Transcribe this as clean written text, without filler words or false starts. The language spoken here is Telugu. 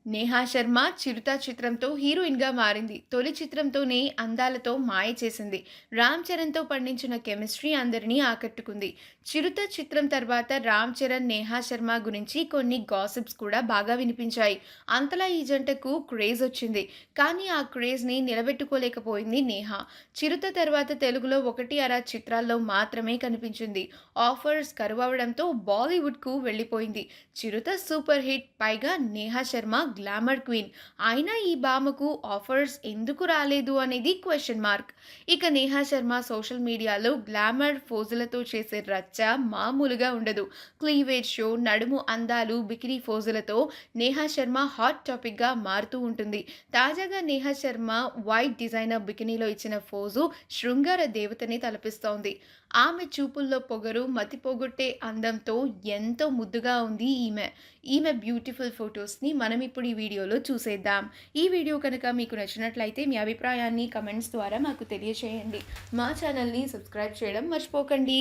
నేహా శర్మ 'చిరుత' చిత్రంతో హీరోయిన్‌గా మారింది. తొలి చిత్రంతోనే అందాలతో మాయ చేసింది. రామ్ చరణ్‌తో పండించిన కెమిస్ట్రీ అందరినీ ఆకట్టుకుంది. 'చిరుత' చిత్రం తర్వాత రామ్ చరణ్, నేహా శర్మ గురించి కొన్ని గాసిప్స్ కూడా బాగా వినిపించాయి. అంతలా ఈ జంటకు క్రేజ్ వచ్చింది. కానీ ఆ క్రేజ్‌ని నిలబెట్టుకోలేకపోయింది నేహా. 'చిరుత' తర్వాత తెలుగులో ఒకటి అర చిత్రాల్లో మాత్రమే కనిపించింది. ఆఫర్స్ కరువవడంతో బాలీవుడ్‌కు వెళ్ళిపోయింది. 'చిరుత' సూపర్ హిట్. పైగా నేహా శర్మ గ్లామర్ క్వీన్. అయినా ఈ భామకు ఆఫర్స్ ఎందుకు రాలేదు అనేది క్వెషన్ మార్క్. ఇక నేహా శర్మ సోషల్ మీడియాలో గ్లామర్ ఫోజులతో చేసే రచ్చ మామూలుగా ఉండదు. క్లీవేజ్ షో, నడుము అందాలు, బికినీ ఫోజులతో నేహా శర్మ హాట్ టాపిక్‌గా మారుతూ ఉంటుంది. తాజాగా నేహా శర్మ వైట్ డిజైనర్ బికినీలో ఇచ్చిన ఫోజు శృంగార దేవతని తలపిస్తోంది. ఆమె చూపుల్లో పొగరు, మతి పోగొట్టే అందంతో ఎంతో ముద్దుగా ఉంది ఈమె. ఈమె బ్యూటిఫుల్ ఫోటోస్‌ని మనం ఇప్పుడు ఈ వీడియోలో చూసేద్దాం. ఈ వీడియో కనుక మీకు నచ్చినట్లయితే మీ అభిప్రాయాన్ని కమెంట్స్ ద్వారా మాకు తెలియచేయండి. మా ఛానల్‌ని సబ్స్క్రైబ్ చేయడం మర్చిపోకండి.